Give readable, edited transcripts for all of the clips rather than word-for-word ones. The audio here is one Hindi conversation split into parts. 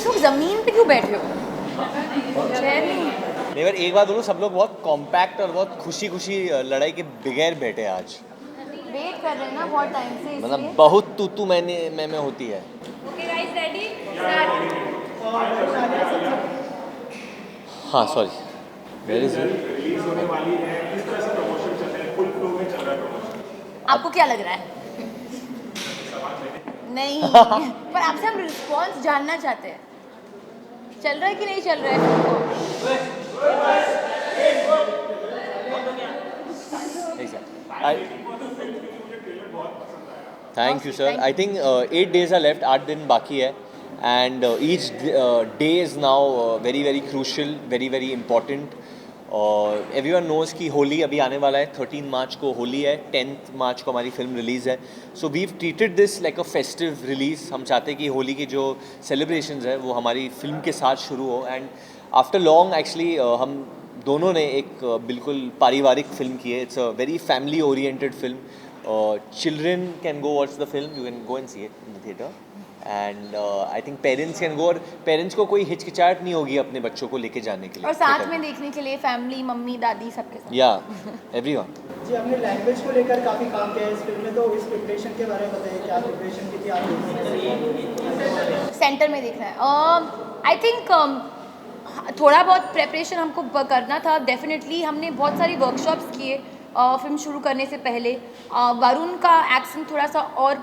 तुम जमीन पे क्यों बैठे हो? चेयर नहीं। नहीं पर एक बात बोलूं, सब लोग बहुत कॉम्पैक्ट और बहुत खुशी खुशी लड़ाई के बगैर बैठे हैं आज। वेट कर रहे हैं ना बहुत टाइम से, मतलब इसलिए। बहुत तू मैंने मैं होती है। Okay guys, ready? हाँ sorry, where is it? Release होने वाली है, किस तरह से प्रमोशन चल रहा है, फुल फ्लो में चल रहा है प्रमोशन? आपको क्या लग रहा है? नहीं पर आपसे हम रिस्पॉन्स जानना चाहते हैं, चल रहा है कि नहीं चल रहा है? Thank you sir. I think 8 days are left, 8 दिन बाकी है, and each day is now very very crucial, very very important. और एवरीवन नोज़ कि होली अभी आने वाला है, 13 मार्च को होली है, 10 मार्च को हमारी फिल्म रिलीज़ है। So we treated this like a festive release. हम चाहते हैं कि होली की जो सेलिब्रेशंस है वो हमारी फिल्म के साथ शुरू हो। एंड आफ्टर लॉन्ग एक्चुअली हम दोनों ने एक बिल्कुल पारिवारिक फिल्म की है। It's a very family oriented film. Children can go watch the film, you can go and see it in the theatre, and I think parents can go. और पेरेंट्स को कोई हिचकिचाहट नहीं होगी अपने बच्चों को लेके जाने के लिए, और साथ में देखने के लिए फैमिली, मम्मी दादी सबके साथ। या एवरीवन। जी, आपने लैंग्वेज को लेकर काफ़ी काम किया है इस फिल्म में, तो इस प्रिपरेशन के बारे में बताइए, क्या प्रिपरेशन की थी आप? सेंटर में देखना है। आई थिंक थोड़ा बहुत प्रेपरेशन हमको करना था। डेफिनेटली हमने बहुत सारी वर्कशॉप्स किए फिल्म शुरू करने से पहले। वरुण का एक्सेंट थोड़ा सा और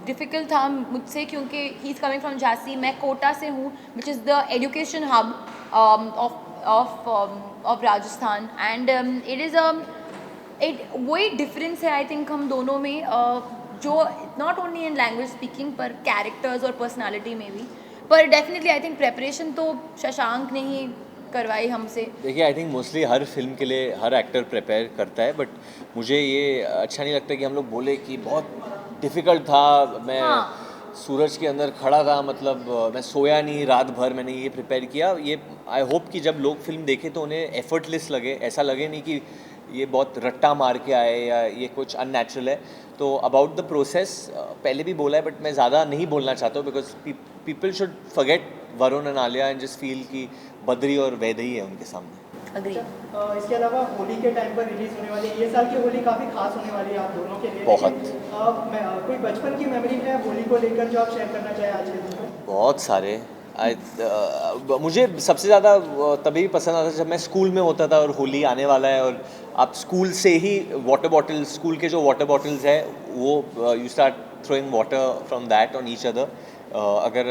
डिफ़िकल्ट था मुझसे, क्योंकि he is coming from Jhansi, मैं कोटा से हूँ, which is the education hub of Rajasthan. And it is वही डिफरेंस है आई थिंक हम दोनों में, जो not only in language speaking पर कैरेक्टर्स और पर्सनालिटी में भी। पर डेफिनेटली आई थिंक प्रेपरेशन तो शशांक ने ही करवाई हमसे। देखिए, I think mostly her film के लिए हर एक्टर प्रिपेयर करता है, बट मुझे ये अच्छा नहीं लगता कि हम लोग बोले कि बहुत डिफ़िकल्ट था। मैं सूरज के अंदर खड़ा था, मतलब मैं सोया नहीं रात भर, मैंने ये प्रिपेयर किया। ये आई होप कि जब लोग फिल्म देखें तो उन्हें एफर्टलेस लगे, ऐसा लगे नहीं कि ये बहुत रट्टा मार के आए या ये कुछ अननेचुरल है। तो अबाउट द प्रोसेस पहले भी बोला है, बट मैं ज़्यादा नहीं बोलना चाहता हूँ, because people should forget Varun and Alia and just feel कि बद्री और वैदेही है उनके सामने। अग्री। इसके अलावा होली के टाइम पर रिलीज होने वाली है, ये साल की होली काफ़ी खास होने वाली है आप दोनों के लिए। बहुत। कोई बचपन की मेमोरी है होली को लेकर जो आप शेयर करना चाहें आज के दिन में? बहुत सारे। मुझे सबसे ज़्यादा तभी पसंद आता जब मैं स्कूल में होता था और होली आने वाला है, और आप स्कूल से ही वाटर बॉटल, स्कूल के जो वाटर बॉटल्स है वो you start throwing water from that on each other. अगर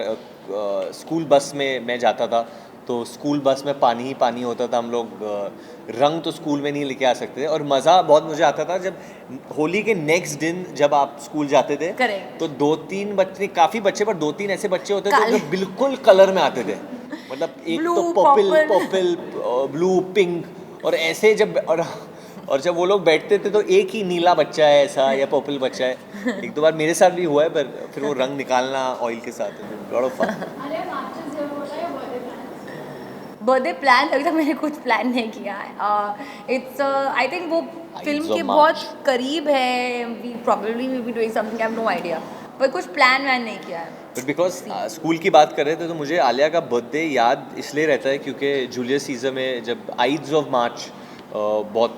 स्कूल बस में मैं जाता था तो स्कूल बस में पानी ही पानी होता था। हम लोग रंग तो स्कूल में नहीं लेके आ सकते थे, और मज़ा बहुत मुझे आता था जब होली के नेक्स्ट दिन जब आप स्कूल जाते थे। Correct. तो 2-3 बच्चे, काफ़ी बच्चे, पर 2-3 ऐसे बच्चे होते थे जो बिल्कुल कलर में आते थे। मतलब एक Blue, तो पर्पल purple. ब्लू, पिंक, और ऐसे जब और जब वो लोग बैठते थे तो एक ही नीला बच्चा है ऐसा या पर्पल बच्चा है। एक दो बार मेरे साथ भी हुआ है, पर फिर वो रंग निकालना ऑयल के साथ, lot of fun. Birthday plan अभी तक मैंने कुछ प्लान नहीं किया है। इट्स आई थिंक वो फिल्म of के March. बहुत करीब है। We probably will be doing something, I have no idea, पर कुछ प्लान वैन नहीं किया है। बट बिकॉज स्कूल की बात कर रहे थे तो मुझे आलिया का बर्थडे याद इसलिए रहता है क्योंकि जूलियस सीजर में जब आइड्स ऑफ मार्च बहुत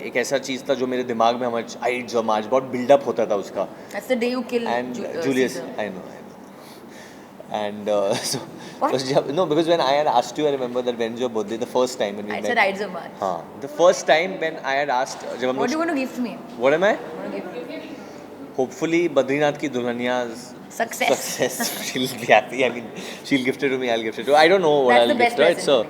एक ऐसा चीज़ था जो मेरे दिमाग में, हमारे आइड्स ऑफ मार्च बहुत बिल्डअप होता था उसका। That's the day you kill and Julius, Caesar. I know. And so no, because when I had asked you, I remember that when's your birthday the first time when we I met. said Ides of March. हाँ, the first time when I had asked, जब हम What do you लोग, want to gift me? what am I? What do you want to gift me? Hopefully Badrinath की Dulhania Success. she'll be happy. I mean, she'll gift it to me, I'll gift it to her. I don't know what That's I'll the best gift her. It's present.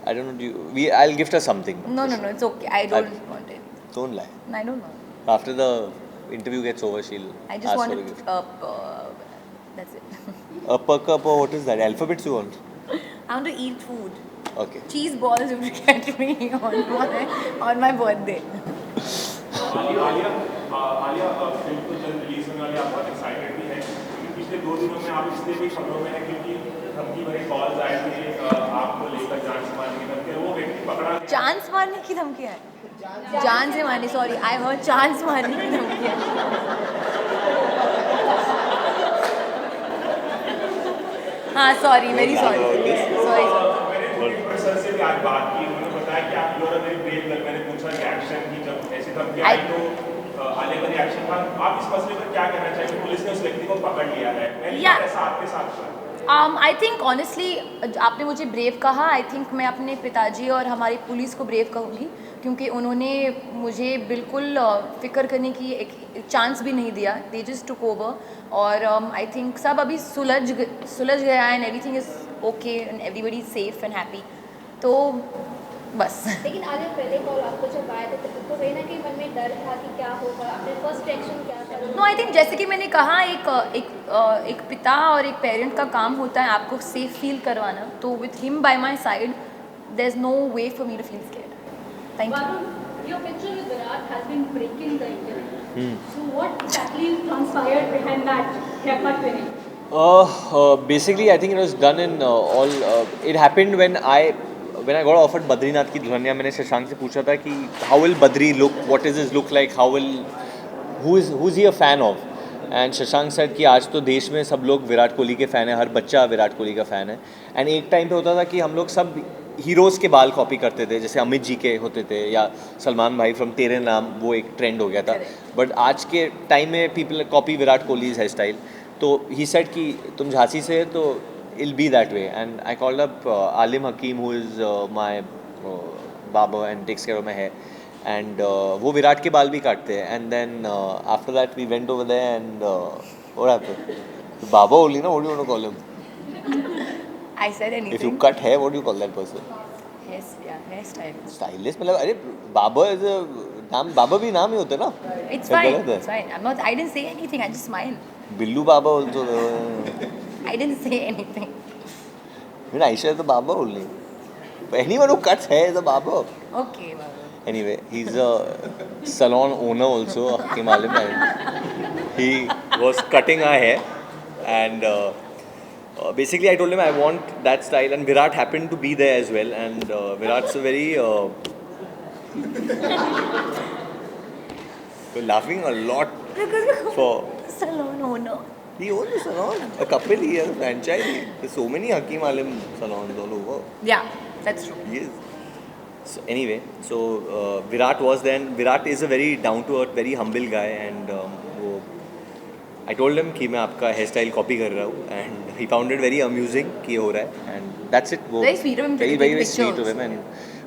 I don't know. I'll gift her something. No, it's okay. I don't want it. Don't lie. I don't know. After the interview gets over, she'll I just ask want for a it. gift. That's it. A cup or what is that? Alphabets you want? I want to eat food. Okay. Cheese balls if you get me on my birthday. Alia film तो जल्द रिलीज होने वाली, आप बहुत एक्साइटेड भी है, क्योंकि पिछले 2 दिनों में आप इसलिए भी खबरों में है क्योंकि धमकी भरी कॉल्स आए थे आपको लेकर जान से मारने की धमकी, वो व्यक्ति पकड़ा गया। चांस मारने की धमकी है? जान से मारने, सॉरी, आई हर्ड चांस मारने की धमकी है। हाँ सॉरी वेरी सॉरी सॉरी मैंने गोलकीपर सर से भी आज बात की, उन्होंने बताया कि आप you're a very brave girl. मैंने पूछा कि एक्शन की जब ऐसी धमकी आई तो आलिया का रिएक्शन था। आप इस मसले पर क्या कहना चाहेंगे? पुलिस ने उस व्यक्ति को पकड़ लिया है, पहली बार ऐसा आपके साथ हुआ? आई थिंक ऑनेस्टली आपने मुझे ब्रेव कहा, आई थिंक मैं अपने पिताजी और हमारी पुलिस को ब्रेव कहूँगी, क्योंकि उन्होंने मुझे बिल्कुल फिक्र करने की एक चांस भी नहीं दिया। दे जस्ट टुक ओवर और आई थिंक सब अभी सुलझ गया है and everything is okay and everybody is safe and happy. तो बस लेकिन आज पहले कॉल आपको जब आया था तो कहीं ना कहीं मन में डर था कि क्या होगा, आपने फर्स्ट टेंशन क्या था? नो आई थिंक जैसे कि मैंने कहा एक पिता और एक पेरेंट का काम होता है आपको सेफ फील करवाना, तो with him by my side there is no way for me to feel scared. Thank you. Your picture with Virat has been breaking the internet. So what exactly transpired behind that haircut winning? Basically, I think it was done in all. It happened when I got offered Badrinath की दुल्हनिया। मैंने शशांक से पूछा था कि how will Badri look, what is his look like, who's he a fan of? And Shashank said कि आज तो देश में सब लोग विराट कोहली के फ़ैन है, हर बच्चा विराट कोहली का फ़ैन है। एंड एक टाइम पे होता था कि हम लोग सब हीरोज़ के बाल कॉपी करते थे, जैसे अमित जी के होते थे या सलमान भाई फ्रॉम तेरे नाम, वो एक ट्रेंड हो गया था। बट आज के टाइम में people copy Virat Kohli's hairstyle. तो ही सेड कि तुम झांसी से तो I'll be that way. And I called up Alim Hakim who is my baba and takes care of my hair, and वो विराट के बाल भी काटते हैं। And then after that we went over there and what happened? Baba only ना, what do you want to call him? I said anything. If you cut hair, what do you call that person? Hairstyle. Stylist मतलब अरे बाबा इज नाम, बाबा भी नाम ही होता है ना। It's क्या fine. गलत है? It's fine. I didn't say anything. I just smiled. Billu Baba also I didn't say anything. mean Aisha is the Baba only. But anyone who cuts hair is a Baba. Okay, Baba. Anyway, he's a salon owner also, Hakim Alim, and he was cutting our hair and basically I told him I want that style, and Virat happened to be there as well, and Virat's a very we're laughing a lot for Salon owner. he owns a salon, a couple, he has a franchise. There's so many Hakim Alim salons all over. Yeah, that's true. He is. So anyway, so Virat was then. Virat is a very down to earth, very humble guy, and I told him कि मैं आपका हेयर स्टाइल कॉपी कर रहा हूँ, and he found it very amusing कि हो रहा है, and that's it. वो Very sweet of him to very take very pictures. sweet of him, and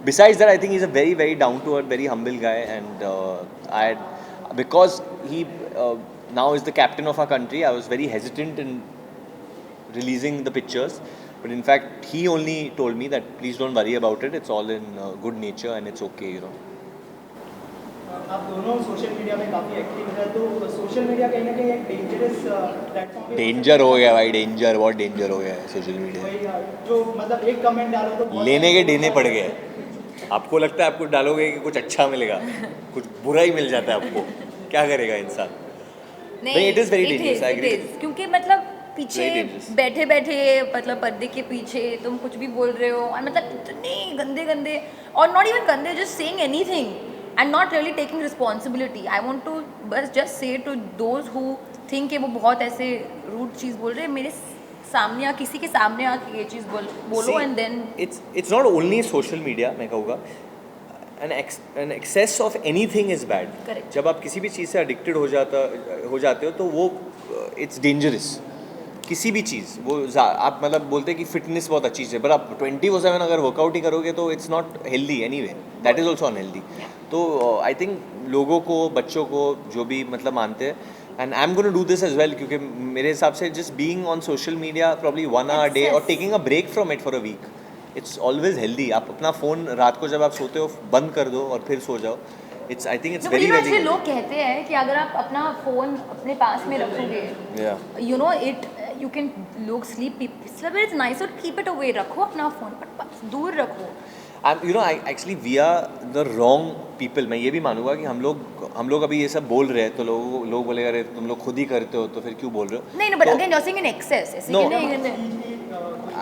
besides that I think he's a very very down to earth, very humble guy, and because he now is the captain of our country, I was very hesitant in releasing the pictures. But in fact, he only told me that please don't worry about it. It's all in good nature and it's okay, you know. आप दोनों सोशल मीडिया में काफ़ी एक्टिव हैं, तो सोशल मीडिया कहीं ना कहीं एक डेंजरस प्लेटफॉर्म डेंजर हो गया भाई, डेंजर, बहुत डेंजर हो गया है सोशल मीडिया। वही जो मतलब एक कमेंट डालो तो बहुत लेने के देने पड़ गए। आपको लगता है आपको डालोगे कि कुछ अच्छा मिलेगा, कुछ बुरा ही मिल जाता है आपको, क्या करेगा इंसान? नहीं, it is very dangerous, I agree. क्योंकि मतलब पीछे Very dangerous. बैठे बैठे मतलब पर्दे के पीछे तुम कुछ भी बोल रहे हो, और मतलब इतने गंदे गंदे, और नॉट इवन गंदे, just saying anything and not really taking responsibility. I want to बस just say to those who think कि वो बहुत ऐसे रूड चीज़ बोल रहे हैं, मेरे सामने या किसी के सामने आके ये चीज़ बोलो and then it's not only social media, मैं कहूँगा an excess of anything is bad. Correct. जब आप किसी भी चीज़ से addicted हो जाते हो तो वो it's dangerous. किसी भी चीज़ वो आप मतलब बोलते हैं कि फिटनेस बहुत अच्छी चीज़ है, पर आप 24/7 अगर वर्कआउट ही करोगे तो it's not healthy anyway, that is also unhealthy. तो आई थिंक लोगों को, बच्चों को, जो भी मतलब मानते हैं, and I am gonna do this as well, क्योंकि मेरे हिसाब से just being on social media probably 1 hour a day और taking a break from it for a week, it's always healthy. आप अपना फ़ोन रात को जब आप सोते हो बंद कर दो और फिर सो जाओ। It's I think it's very very लोग कहते हैं कि अगर आप अपना फ़ोन अपने पास में रखोगे, you know it you can, लोग स्लीप इट्स नाइस और कीप इट अवे, रखो अपना फ़ोन पर दूर रखो। You know actually we are the wrong people. मैं ये भी मानूंगा कि हम लोग अभी ये सब बोल रहे हैं तो लोग बोलेगा अरे तुम लोग खुद ही करते हो तो फिर क्यों बोल रहे हो? नहीं, but again you are saying in excess, ऐसे No. कि नहीं,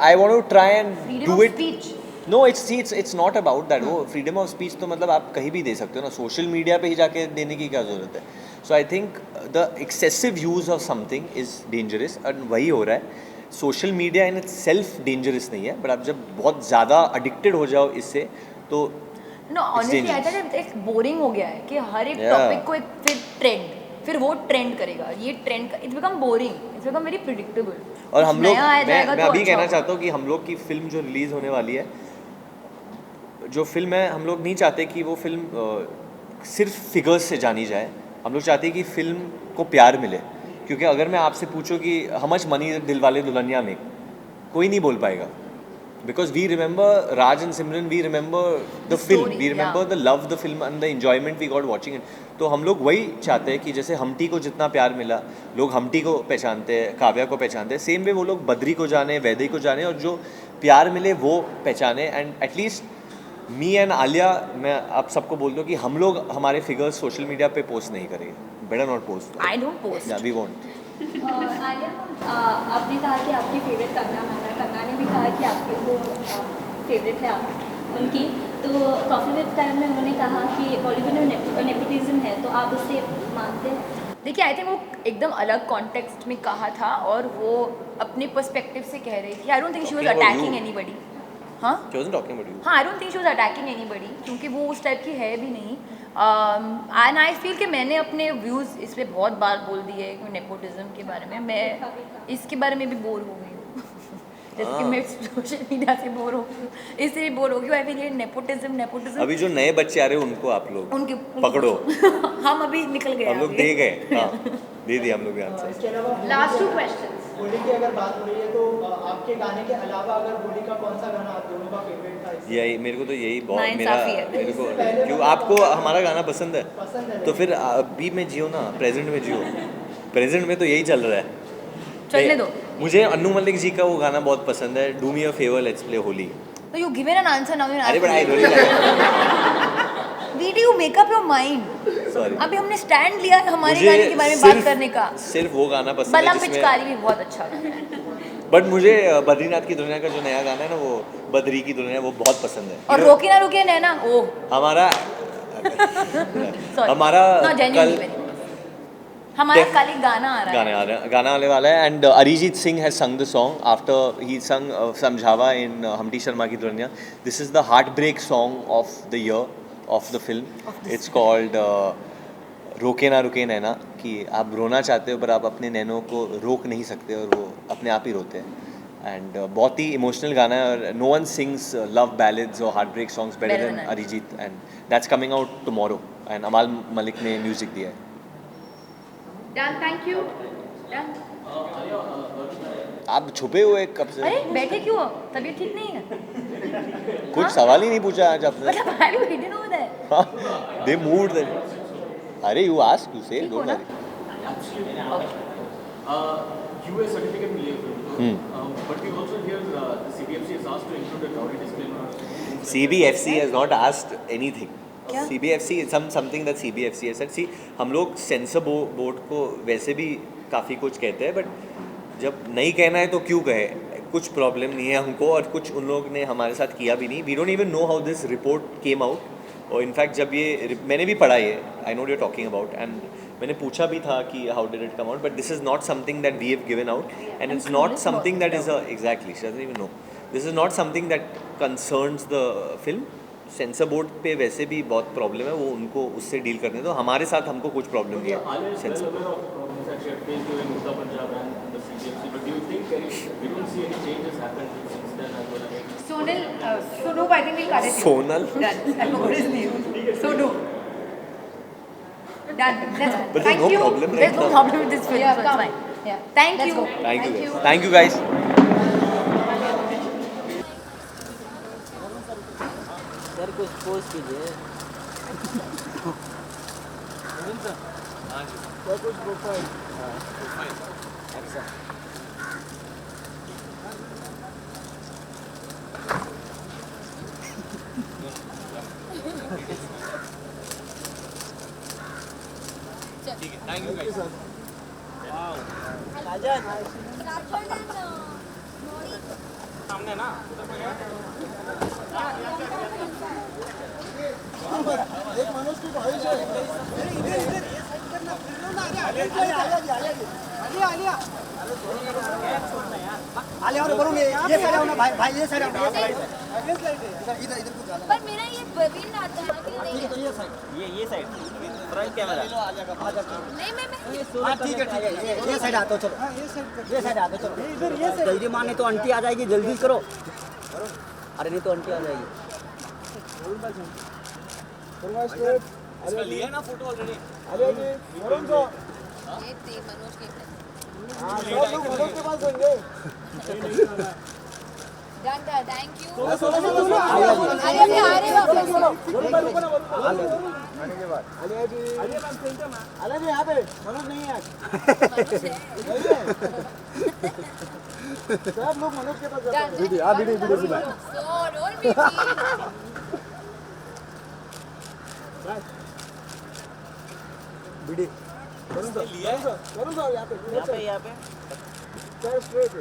I want to try and freedom do of it. Speech. No, it's not about that. वो फ्रीडम ऑफ स्पीच तो मतलब आप कहीं भी दे सकते हो ना, सोशल मीडिया पे ही जाके देने की क्या ज़रूरत है? So I think the excessive use of something is dangerous, and वही हो रहा है। Social media in itself dangerous नहीं है, बट आप जब बहुत ज़्यादा एडिक्टेड हो जाओ इससे तो नो ऑनेस्टली आई थिंक एक बोरिंग हो गया है कि हर एक Yeah. टॉपिक को एक फिर वो ट्रेंड करेगा, ये trend it's become boring, it's become very predictable. और हम लोग मैं तो अभी अच्छा कहना चाहता हूँ कि हम लोग की फिल्म जो रिलीज़ होने वाली है, जो फिल्म है, हम लोग नहीं चाहते कि वो फिल्म सिर्फ फिगर्स से जानी जाए। हम लोग चाहते हैं कि फिल्म को प्यार मिले, क्योंकि अगर मैं आपसे पूछूं कि how much money Dilwale Dulhania में, कोई नहीं बोल पाएगा, because we remember Raj and Simran, we remember the film, story, we remember the love the film and the enjoyment we got watching it. तो हम लोग वही चाहते हैं कि जैसे हमटी को जितना प्यार मिला, लोग हमटी को पहचानते हैं, काव्या को पहचानते हैं, सेम वे वो लोग बद्री को जाने, वैदई को जाने, और जो प्यार मिले वो पहचाने। And at least me and Alia, मैं आप सबको बोल दूँ कि हम लोग हमारे फिगर्स सोशल मीडिया पे पोस्ट नहीं करेंगे, better not post. I don't post. या वी वोंट। आलिया, आपने कहा कि आपकी फेवरेट कंगना है, कंगना ने भी कहा कि आपके वो फेवरेट है आप उनकी, तो कॉफी विद टाइम में उन्होंने कहा कि बॉलीवुड में नेपोटिज्म है, तो आप उससे मानते हैं? देखिए आई थिंक वो एकदम अलग कॉन्टेक्स्ट में कहा था और वो अपने पर्सपेक्टिव से कह रही थी। I don't think she was Talking about attacking you. Anybody. हाँ She wasn't talking about you. हाँ, I don't think she was attacking anybody, क्योंकि वो उस टाइप की है भी नहीं। एंड आई फील कि मैंने अपने व्यूज़ इस पर बहुत बार बोल दिए नेपोटिज्म के बारे में। मैं इसके बारे में भी बोर हो गई हूँ जैसे कि मैं सोशल मीडिया से बोर हो गई हूँ, इससे बोर हो गई हूँ। आई फील ये नेपोटिज्म अभी जो नए बच्चे आ रहे हैं उनको आप लोग उनके पकड़ो। हम अभी निकल गए हम लोग दे गए, हाँ, दे दिया हम लोग के आंसर। इसके अलावा लास्ट 2 क्वेश्चंस। होली की अगर बात हो रही है तो आपके गाने के अलावा अगर होली का कौन सा गाना आप दोनों का फेवरेट था? यही मेरे को तो यही बहुत नाइंसाफ़ी है। मेरे को क्यों आपको हमारा गाना पसंद है? पसंद है तो फिर अभी में जियो ना, प्रेजेंट में जियो। प्रेजेंट में तो यही चल रहा है। चलने दो। मुझे अन्नू मलिक जी का वो गाना बहुत पसंद है, do me a favour let's play Holi. तो you given an answer now. अरे but I really we do make up your mind. Sorry, अभी हमने स्टैंड लिया है हमारे गाने के बारे में बात करने का। सिर्फ वो गाना पसंद है बलम जिसमें, पिचकारी भी बहुत अच्छा गाना है। बट मुझे बद्रीनाथ की दुनिया का जो नया गाना है ना, वो बद्री की दुनिया, वो बहुत पसंद है। और रोके ना रुके नैना, ओह हमारा सॉरी, हमारा हाँ जेन्युइनली कल हमारा कल एक गाना आ रहा है। गाना आने वाला है, and Arijit Singh has sung the song after he sung Samjhawan in Humpty Sharma की दुनिया। This is the heartbreak song of the year of the film. It's called Roke Na रुके नैना, कि आप रोना चाहते हो पर आप अपने नैनों को रोक नहीं सकते और वो अपने आप ही रोते हैं। एंड बहुत ही इमोशनल गाना है, और no one sings love ballads और heartbreak songs better than Arijit, and that's coming out tomorrow, and Amaal Malik ने म्यूजिक दिया है। Done, thank you. डन। आप छुपे हुए कब से? अरे बैठे क्यों हो? तबीयत ठीक नहीं है? कुछ सवाल ही नहीं पूछा आज आपने। मतलब why are you hidden over there? दे मूड दे। अरे यू आस्क, यू से, ठीक हो डोंट ना? वरी। US certificate मिली है film, but we also hear the CBFC is asked to include a dowry disclaimer. CBFC has not asked anything. क्या? CBFC is something that CBFC has said. See, हम लोग सेंसर बोर्ड को वैसे भी काफ़ी कुछ कहते हैं, बट जब नहीं कहना है तो क्यों कहे? कुछ प्रॉब्लम नहीं है हमको, और कुछ उन लोग ने हमारे साथ किया भी नहीं। We don't even know how this report came out. और इनफैक्ट जब ये मैंने भी पढ़ा ये, I know you are talking about, and मैंने पूछा भी था कि how did it come out, but this is not something that we have given out, and it's not something that is exactly, she doesn't even know, this is not something that concerns the film. Censor board पे वैसे भी बहुत प्रॉब्लम है, वो उनको उससे डील करने दो, हमारे साथ हमको कुछ प्रॉब्लम नहीं है Alia is well sensor aware of problems that she had faced during Uttar Punjab and the CBFC, but do you think we don't see any changes happen since then as well? Sonal, Sonu, I think we'll cut it. Sonal. Done. I forgot his name. Sonu. Done. That's all. But there's Thank no you. problem right There's no now. problem with this film, Yeah, so it's come. fine. Yeah. Thank Let's you. go. Thank you guys. Sir कुछ पोस्ट कीजिए। कुछ प्रोफाइल। अच्छा। Thank you guys. राजन। सामने ना एक मनोज की ख्वाहिश है। आलिया और वरुण ये साइड आओ ना भाई भाई ये साइड आओ इधर इधर इधर को पर मेरा ये प्रवीण आता है कि नहीं तो ये साइड फ्रंट कैमरा नहीं मैं हाँ ठीक है ये साइड आ तो चलो ये साइड आ तो चलो इधर ये साइड जल्दी मारने तो आंटी आ जाएगी, जल्दी करो। अरे नहीं तो आंटी आ जाएगी। लिया ना फोटो ऑलरेडी। ये थे मनोज के डन डन थैंक यू अरे मैं आ रही हूं आलिया जी यहाँ पे मनोज नहीं है सब लोग मनोज के पास जाते हैं वीडियो सो रोल भी बीडी वरुण साहब यहाँ पे यहाँ पे स्ट्रेट